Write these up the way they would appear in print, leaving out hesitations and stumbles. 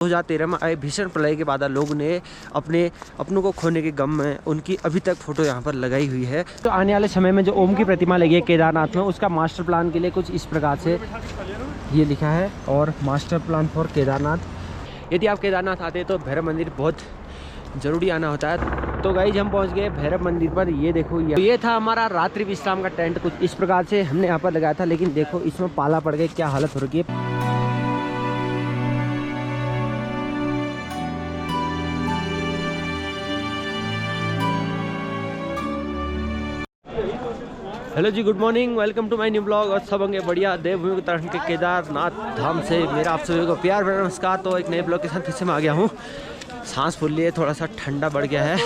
2013 में आए भीषण प्रलय के बाद लोगों ने अपनों को खोने के गम में उनकी अभी तक फोटो यहाँ पर लगाई हुई है। तो आने वाले समय में जो ओम की प्रतिमा लगी है केदारनाथ में, उसका मास्टर प्लान के लिए कुछ इस प्रकार से ये लिखा है। और मास्टर प्लान फॉर केदारनाथ, यदि आप केदारनाथ आते हैं तो भैरव मंदिर बहुत ज़रूरी आना होता है। तो गाइस हम पहुँच गए भैरव मंदिर पर। ये देखो ये था हमारा रात्रि विश्राम का टेंट। कुछ इस प्रकार से हमने यहाँ पर लगाया था, लेकिन देखो इसमें पाला पड़ गई, क्या हालत हो रही है। हेलो जी, good morning, welcome to my new blog. और सब होंगे बढ़िया। देवभूमि उत्तराखंड के केदारनाथ धाम से मेरा आप सभी को प्यार भरा नमस्कार। तो एक नए ब्लॉग के साथ फिर से मैं आ गया हूँ। सांस फूल लिए, थोड़ा सा ठंडा बढ़ गया है।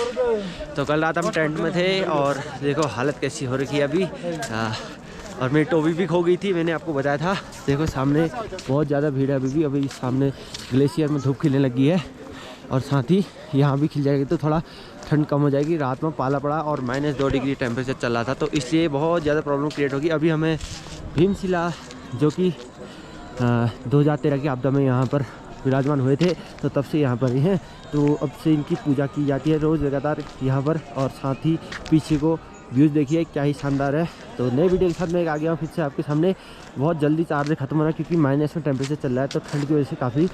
तो कल रात हम टेंट में थे और देखो हालत कैसी हो रखी है अभी। और मेरी टोपी भी खो गई थी, मैंने आपको बताया था। देखो सामने बहुत ज़्यादा भीड़ है अभी सामने ग्लेशियर में धूप खिलने लगी है और साथ ही यहाँ भी खिल जाएगी तो थोड़ा ठंड कम हो जाएगी। रात में पाला पड़ा और -2 डिग्री टेम्परेचर चल रहा था, तो इसलिए बहुत ज़्यादा प्रॉब्लम क्रिएट होगी। अभी हमें भीमशिला जो कि 2013 की आपदा में यहाँ पर विराजमान हुए थे, तो तब से यहाँ पर ही हैं। तो अब से इनकी पूजा की जाती है रोज़ लगातार यहाँ पर। और साथ ही पीछे को व्यूज़ देखिए क्या ही शानदार है। तो नए वीडियो के साथ मैं आ गया हूँ फिर से आपके सामने। बहुत जल्दी चार्ज ख़त्म हो रहा है क्योंकि माइनस में टेम्परेचर चल रहा है, तो ठंड की वजह से काफ़ी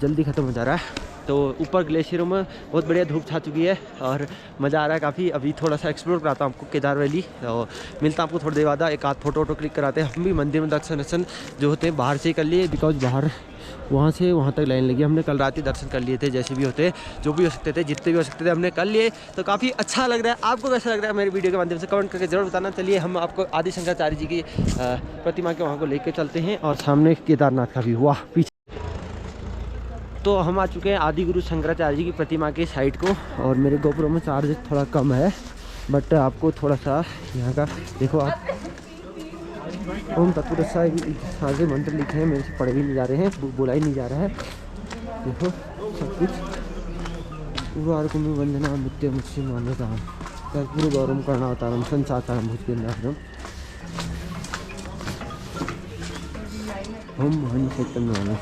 जल्दी ख़त्म हो जा रहा है। तो ऊपर ग्लेशियरों में बहुत बढ़िया धूप छा चुकी है और मज़ा आ रहा है काफ़ी। अभी थोड़ा सा एक्सप्लोर कराता हूँ आपको केदार वैली। तो मिलता हूँ आपको थोड़ी देर बाद। एक आध फोटो क्लिक कराते हैं। हम भी मंदिर में दर्शन जो होते हैं बाहर से ही कर लिए, बिकॉज बाहर वहाँ से वहाँ तक लाइन लगी। हमने कल रात ही दर्शन कर लिए थे, जैसे भी होते जो भी हो सकते थे, जितने भी हो सकते थे हमने कर लिए। तो काफ़ी अच्छा लग रहा है। आपको कैसा लग रहा है मेरी वीडियो के माध्यम से कमेंट करके जरूर बताना। चलिए हम आपको आदि शंकराचार्य जी की प्रतिमा के वहाँ को लेकर चलते हैं और सामने केदारनाथ का भी हुआ पीछे। तो हम आ चुके हैं आदि गुरु शंकराचार्य जी की प्रतिमा के साइड को। और मेरे गोप्रो में चार्ज थोड़ा कम है, बट आपको थोड़ा सा यहाँ का देखो आप। ओम तत्पुरुषाय सारे मंत्र लिखे हैं, मेरे से पढ़े भी नहीं जा रहे हैं, बोला ही नहीं जा रहा है। देखो सब कुछ उर्वारुकम वंदना नित्य मुझसे मान्यता कर्पूर गौरम कर्णावतारम संसारम भूतनाथम ओम हनि चैतन्य।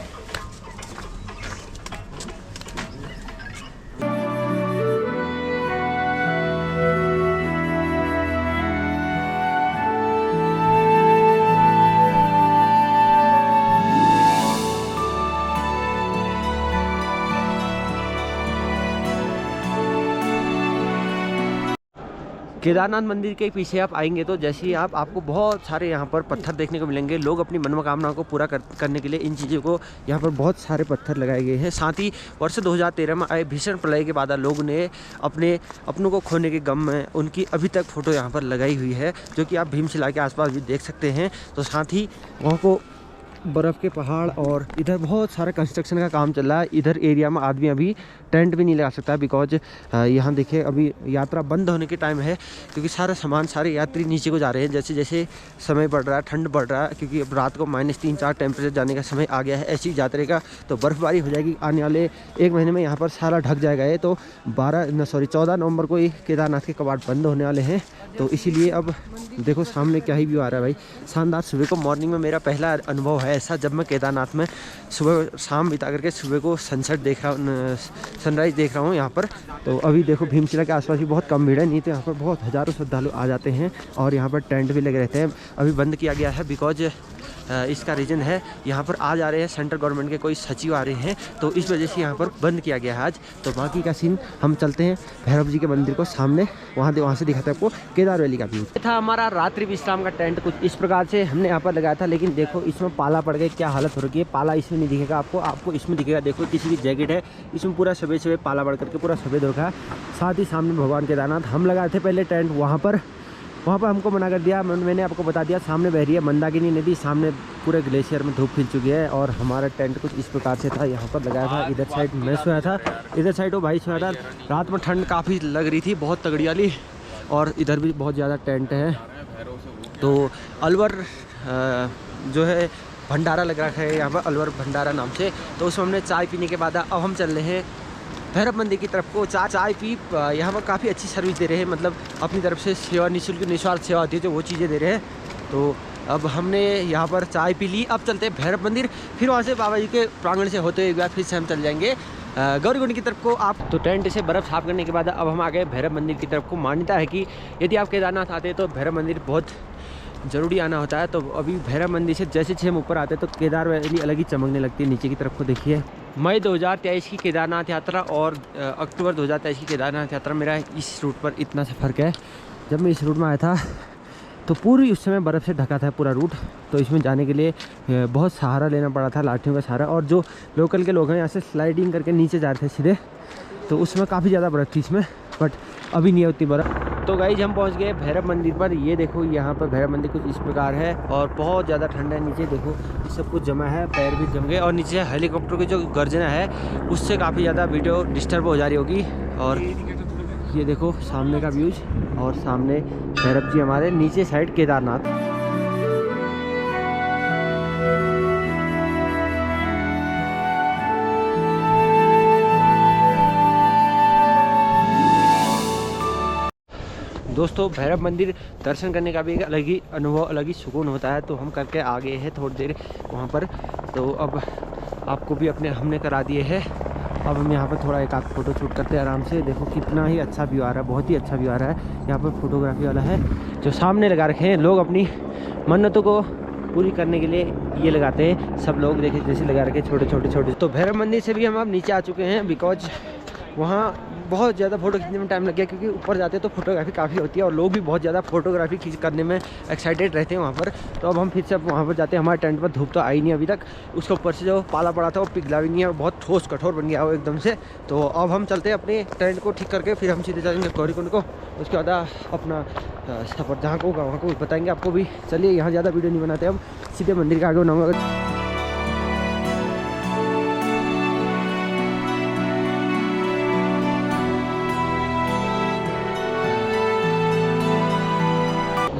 केदारनाथ मंदिर के पीछे आप आएंगे तो जैसे ही आपको बहुत सारे यहाँ पर पत्थर देखने को मिलेंगे। लोग अपनी मनोकामनाओं को पूरा करने के लिए इन चीज़ों को यहाँ पर बहुत सारे पत्थर लगाए गए हैं। साथ ही वर्ष 2013 में आए भीषण प्रलय के बाद लोगों ने अपनों को खोने के गम में उनकी अभी तक फ़ोटो यहाँ पर लगाई हुई है, जो कि आप भीमशिला के आसपास भी देख सकते हैं। तो साथ ही वहाँ को बर्फ़ के पहाड़ और इधर बहुत सारा कंस्ट्रक्शन का काम चल रहा है। इधर एरिया में आदमी अभी टेंट भी नहीं लगा सकता, बिकॉज यहाँ देखिए अभी यात्रा बंद होने के टाइम है, क्योंकि सारा सामान सारे यात्री नीचे को जा रहे हैं। जैसे जैसे समय बढ़ रहा है, ठंड बढ़ रहा है, क्योंकि अब रात को -3-4 टेम्परेचर जाने का समय आ गया है ऐसी यात्रा का। तो बर्फ़बारी हो जाएगी आने वाले 1 महीने में, यहाँ पर सारा ढक जाएगा। ये तो 14 नवंबर को ही केदारनाथ के कपाट बंद होने वाले हैं। तो इसीलिए अब देखो सामने क्या ही व्यू आ रहा है भाई, शानदार। सुबह को मॉर्निंग में मेरा पहला अनुभव है ऐसा, जब मैं केदारनाथ में सुबह शाम बिता करके सुबह को सनराइज़ देख रहा हूँ यहाँ पर। तो अभी देखो भीमशिला के आसपास भी बहुत कम भीड़ है, नहीं तो यहाँ पर बहुत हज़ारों श्रद्धालु आ जाते हैं और यहाँ पर टेंट भी लगे रहते हैं। अभी बंद किया गया है बिकॉज इसका रीज़न है यहाँ पर आज आ रहे हैं सेंट्रल गवर्नमेंट के कोई सचिव आ रहे हैं, तो इस वजह से यहाँ पर बंद किया गया है आज। तो बाकी का सीन हम चलते हैं भैरव जी के मंदिर को सामने, वहाँ से दिखाते हैं आपको केदार वैली का व्यू। था हमारा रात्रि विश्राम का टेंट। कुछ इस प्रकार से हमने यहाँ पर लगाया था, लेकिन देखो इसमें पाला पड़ गया, क्या हालत हो रही है। पाला इसमें नहीं दिखेगा आपको इसमें दिखेगा। देखो किसी की जैकेट है, इसमें पूरा सफ़ेद पाला पड़ करके पूरा सफ़ेद होगा। साथ ही सामने भगवान केदारनाथ हम लगाए थे पहले टेंट, वहाँ पर हमको मना कर दिया। मैंने आपको बता दिया सामने बह रही है मंदाकिनी नदी, सामने पूरे ग्लेशियर में धूप खिल चुकी है। और हमारा टेंट कुछ इस प्रकार से था, यहाँ पर लगाया था। इधर साइड मैं सोया था, इधर साइड वो भाई सोया था। रात में ठंड काफ़ी लग रही थी, बहुत तगड़ी वाली। और इधर भी बहुत ज़्यादा टेंट है। तो अलवर जो है भंडारा लग रखा है यहाँ पर, अलवर भंडारा नाम से। तो उसमें हमने चाय पीने के बाद अब हम चल रहे हैं भैरव मंदिर की तरफ को। चाय पी यहाँ पर काफ़ी अच्छी सर्विस दे रहे हैं, मतलब अपनी तरफ से सेवा निःशुल्क निस्वार्थ सेवा होती है, जो वो चीज़ें दे रहे हैं। तो अब हमने यहाँ पर चाय पी ली, अब चलते हैं भैरव मंदिर, फिर वहाँ से बाबा जी के प्रांगण से होते हुए एक बार फिर से हम चल जाएंगे गौरीकुंड की तरफ को। आप तो टेंट से बर्फ़ साफ करने के बाद अब हम आ गए भैरव मंदिर की तरफ को। मान्यता है कि यदि आप केदारनाथ आते हैं तो भैरव मंदिर बहुत ज़रूरी आना होता है। तो अभी भैरव मंदिर से जैसे हम ऊपर आते हैं तो केदार वैली अलग ही चमकने लगती है। नीचे की तरफ को देखिए, मई 2023 की केदारनाथ यात्रा और अक्टूबर 2023 की केदारनाथ यात्रा, मेरा इस रूट पर इतना सा फ़र्क है। जब मैं इस रूट में आया था तो पूरी उस समय बर्फ़ से ढका था पूरा रूट, तो इसमें जाने के लिए बहुत सहारा लेना पड़ा था, लाठियों का सहारा। और जो लोकल के लोग हैं यहाँ से स्लाइडिंग करके नीचे जा रहे थे सीधे, तो उसमें काफ़ी ज़्यादा बर्फ़ थी इसमें, बट अभी नहीं है उतनी बर्फ़। तो गाइस हम पहुँच गए भैरव मंदिर पर। ये देखो यहाँ पर भैरव मंदिर कुछ इस प्रकार है और बहुत ज़्यादा ठंडा है। नीचे देखो सब कुछ जमा है, पैर भी जम गए, और नीचे हेलीकॉप्टर की जो गर्जना है उससे काफ़ी ज़्यादा वीडियो डिस्टर्ब हो जा रही होगी। और ये देखो सामने का व्यूज, और सामने भैरव जी हमारे, नीचे साइड केदारनाथ। दोस्तों भैरव मंदिर दर्शन करने का भी एक अलग ही अनुभव, अलग ही सुकून होता है। तो हम करके आ गए हैं थोड़ी देर वहाँ पर, तो अब आपको भी अपने हमने करा दिए हैं। अब हम यहाँ पर थोड़ा एक आध फ़ोटो शूट करते हैं आराम से। देखो कितना ही अच्छा व्यू आ रहा है, बहुत ही अच्छा व्यू आ रहा है। यहाँ पर फोटोग्राफी वाला है जो सामने लगा रखे हैं। लोग अपनी मन्नतों को पूरी करने के लिए ये लगाते हैं सब लोग, देखे जैसे लगा रखे छोटे छोटे। तो भैरव मंदिर से भी हम अब नीचे आ चुके हैं, बिकॉज वहाँ बहुत ज़्यादा फ़ोटो खींचने में टाइम लग गया, क्योंकि ऊपर जाते तो फोटोग्राफी काफ़ी होती है और लोग भी बहुत ज़्यादा फोटोग्राफी खींच करने में एक्साइटेड रहते हैं वहाँ पर। तो अब हम फिर से वहाँ पर जाते हैं। हमारे टेंट पर धूप तो आई नहीं अभी तक, उसके ऊपर से जो पाला पड़ा था वो पिघला भी नहीं है और बहुत ठोस कठोर बन गया वो एकदम से। तो अब हम चलते हैं अपने टेंट को ठीक करके, फिर हम सीधे जाएंगे गौरीकुंड को। उसके बाद अपना सफ़र जहाँ को होगा वहाँ को बताएंगे आपको भी। चलिए यहाँ ज़्यादा वीडियो नहीं बनाते, हम सीधे मंदिर के आगे बनाऊँगा।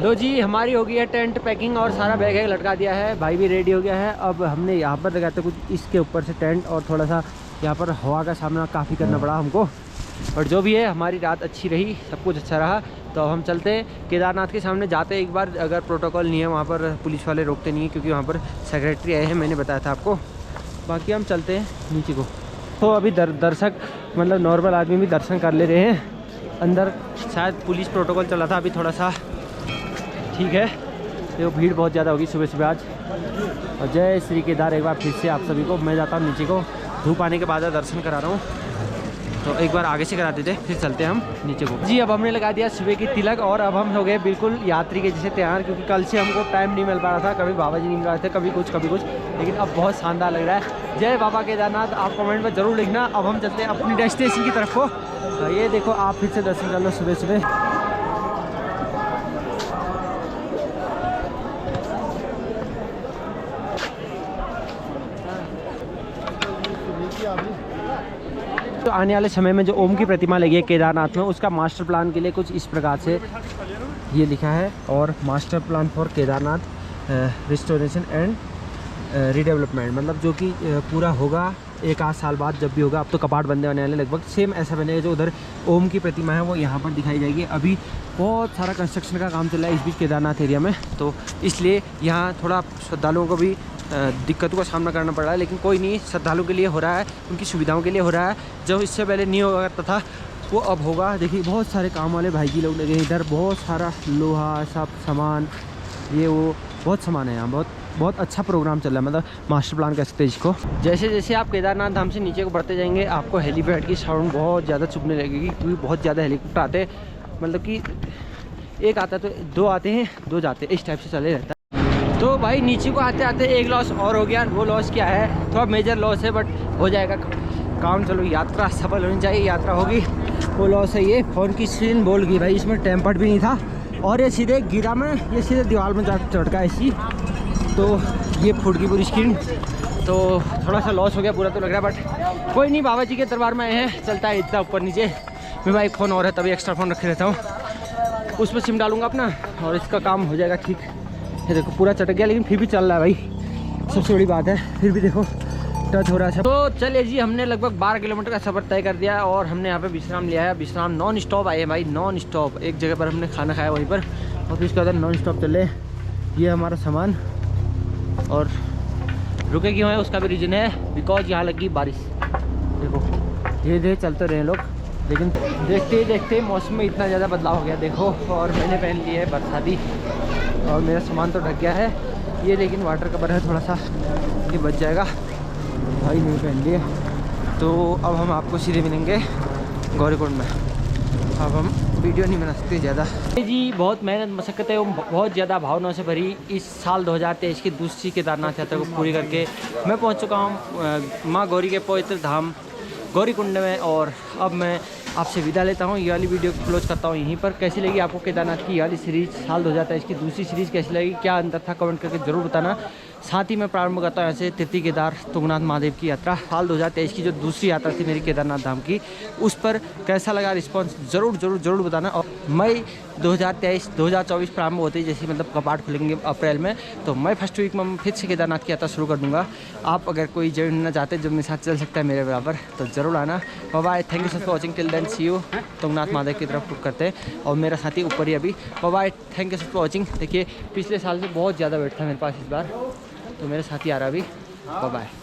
लो जी, हमारी हो गई है टेंट पैकिंग और सारा बैग है लटका दिया है, भाई भी रेडी हो गया है। अब हमने यहाँ पर लगाते कुछ इसके ऊपर से टेंट, और थोड़ा सा यहाँ पर हवा का सामना काफ़ी करना पड़ा हमको, और जो भी है हमारी रात अच्छी रही, सब कुछ अच्छा रहा। तो अब हम चलते हैं केदारनाथ के सामने। जाते एक बार अगर प्रोटोकॉल नहीं है वहाँ पर, पुलिस वाले रोकते नहीं है, क्योंकि वहाँ पर सेक्रेटरी आए हैं, मैंने बताया था आपको। बाकी हम चलते हैं नीचे को। तो अभी दर्शक मतलब नॉर्मल आदमी भी दर्शन कर ले रहे हैं। अंदर शायद पुलिस प्रोटोकॉल चला था, अभी थोड़ा सा ठीक है। तो भीड़ बहुत ज़्यादा होगी सुबह सुबह आज। और जय श्री केदार एक बार फिर से आप सभी को। मैं जाता हूँ नीचे को, धूप आने के बाद दर्शन करा रहा हूँ, तो एक बार आगे से करा देते फिर चलते हैं हम नीचे को। जी अब हमने लगा दिया सुबह की तिलक, और अब हम हो गए बिल्कुल यात्री के जैसे तैयार, क्योंकि कल से हमको टाइम नहीं मिल पा रहा था। कभी बाबा जी नहीं मिल रहे थे, कभी कुछ, लेकिन अब बहुत शानदार लग रहा है। जय बाबा केदारनाथ, आप कमेंट में ज़रूर लिखना। अब हम चलते हैं अपनी डेस्टिनेशन की तरफ को। तो ये देखो आप फिर से दर्शन कर लो सुबह सुबह। तो आने वाले समय में जो ओम की प्रतिमा लगी है केदारनाथ में, उसका मास्टर प्लान के लिए कुछ इस प्रकार से ये लिखा है, और master plan for Kedarnath restoration and redevelopment, मतलब जो कि पूरा होगा एक आध साल बाद जब भी होगा। अब तो कपाट बनने वाले लगभग सेम ऐसा बनेगा। जो उधर ओम की प्रतिमा है वो यहाँ पर दिखाई जाएगी। अभी बहुत सारा कंस्ट्रक्शन का काम चल रहा है इस बीच केदारनाथ एरिया में, तो इसलिए यहाँ थोड़ा श्रद्धालुओं को भी दिक्कतों का सामना करना पड़ रहा है, लेकिन कोई नहीं, श्रद्धालुओं के लिए हो रहा है, उनकी सुविधाओं के लिए हो रहा है। जो इससे पहले नहीं हुआ करता था वो अब होगा। देखिए बहुत सारे काम वाले भाई जी लोग लगे हैं इधर, बहुत सारा लोहा सब सामान, ये वो बहुत सामान है यहाँ। बहुत अच्छा प्रोग्राम चल रहा है, मतलब मास्टर प्लान कह सकते हैं इसको। जैसे जैसे आप केदारनाथ धाम से नीचे को बढ़ते जाएंगे, आपको हेलीपैड की साउंड बहुत ज़्यादा चुभने लगेगी, क्योंकि बहुत ज़्यादा हेलीकॉप्टर आते हैं। मतलब कि एक आता है तो दो आते हैं, दो जाते हैं, इस टाइप से चले रहता है। तो भाई नीचे को आते आते एक लॉस और हो गया। वो लॉस क्या है, थोड़ा मेजर लॉस है, बट हो जाएगा काम। चलो यात्रा सफल होनी चाहिए, यात्रा होगी। वो लॉस है ये, फ़ोन की स्क्रीन बोल गई भाई, इसमें टेम्पर्ड भी नहीं था, और ये सीधे गिरा में, ये सीधे दीवार में चढ़का ऐसी, तो ये फूट गई पूरी स्क्रीन। तो थोड़ा सा लॉस हो गया पूरा तो लग रहा है, बट कोई नहीं, बाबा जी के दरबार में आए हैं, चलता है इतना ऊपर नीचे। मेरे भाई फ़ोन और है, तभी एक्स्ट्रा फ़ोन रखे रहता हूँ, उस पर सिम डालूंगा अपना और इसका काम हो जाएगा ठीक। ये देखो पूरा चटक गया, लेकिन फिर भी चल रहा है भाई, सबसे बड़ी बात है, फिर भी देखो टच हो रहा है। तो चलिए जी, हमने लगभग 12 किलोमीटर का सफ़र तय कर दिया है, और हमने यहाँ पे विश्राम लिया है। विश्राम नॉन स्टॉप आए हैं भाई, नॉन स्टॉप। एक जगह पर हमने खाना खाया वहीं पर, और फिर उसके बाद नॉन स्टॉप चले ये हमारा सामान। और रुके क्यों है उसका भी रीज़न है, बिकॉज यहाँ लगी बारिश। देखो धीरे धीरे चलते रहे लोग, लेकिन देखते ही देखते मौसम में इतना ज़्यादा बदलाव हो गया देखो। और मैंने पहन ली है बरसाती और मेरा सामान तो ढक गया है ये, लेकिन वाटर कवर है थोड़ा सा, ये बच जाएगा। भाई नहीं पहन लिए। तो अब हम आपको सीधे मिलेंगे गौरीकुंड में। अब हम वीडियो नहीं बना सकते ज़्यादा जी, बहुत मेहनत मशक्क़त है, बहुत ज़्यादा भावनाओं से भरी इस साल 2023 की दूसरी केदारनाथ यात्रा को पूरी करके मैं पहुंच चुका हूं मां गौरी के पवित्र धाम गौरीकुंड में। और अब मैं आपसे विदा लेता हूं, ये वाली वीडियो को क्लोज करता हूं यहीं पर। कैसी लगी आपको केदारनाथ की ये वाली सीरीज़, साल 2023 की दूसरी सीरीज़ कैसी लगी, क्या अंतर था, कमेंट करके ज़रूर बताना। साथ ही मैं प्रारंभ करता हूँ ऐसे तृतीय केदार तुंगनाथ महादेव की यात्रा। साल 2023 की जो दूसरी यात्रा थी मेरी केदारनाथ धाम की, उस पर कैसा लगा रिस्पांस ज़रूर बताना। और मई 2024 प्रारंभ होते ही जैसे मतलब कपाट खुलेंगे अप्रैल में, तो मई फर्स्ट वीक में फिर से केदारनाथ की यात्रा शुरू कर दूँगा। आप अगर कोई जुड़ना चाहते जो मेरे साथ चल सकता है मेरे बराबर, तो ज़रूर आना। Bye, thank you so much for watching, till then see you. Tungnath Mahadev की तरफ रुक करते हैं और मेरा साथी ऊपर ही अभी। Bye, thank you so much for watching. देखिए पिछले साल से बहुत ज़्यादा वेट था मेरे पास इस बार, तो मेरे साथी आ रहा अभी। बाय।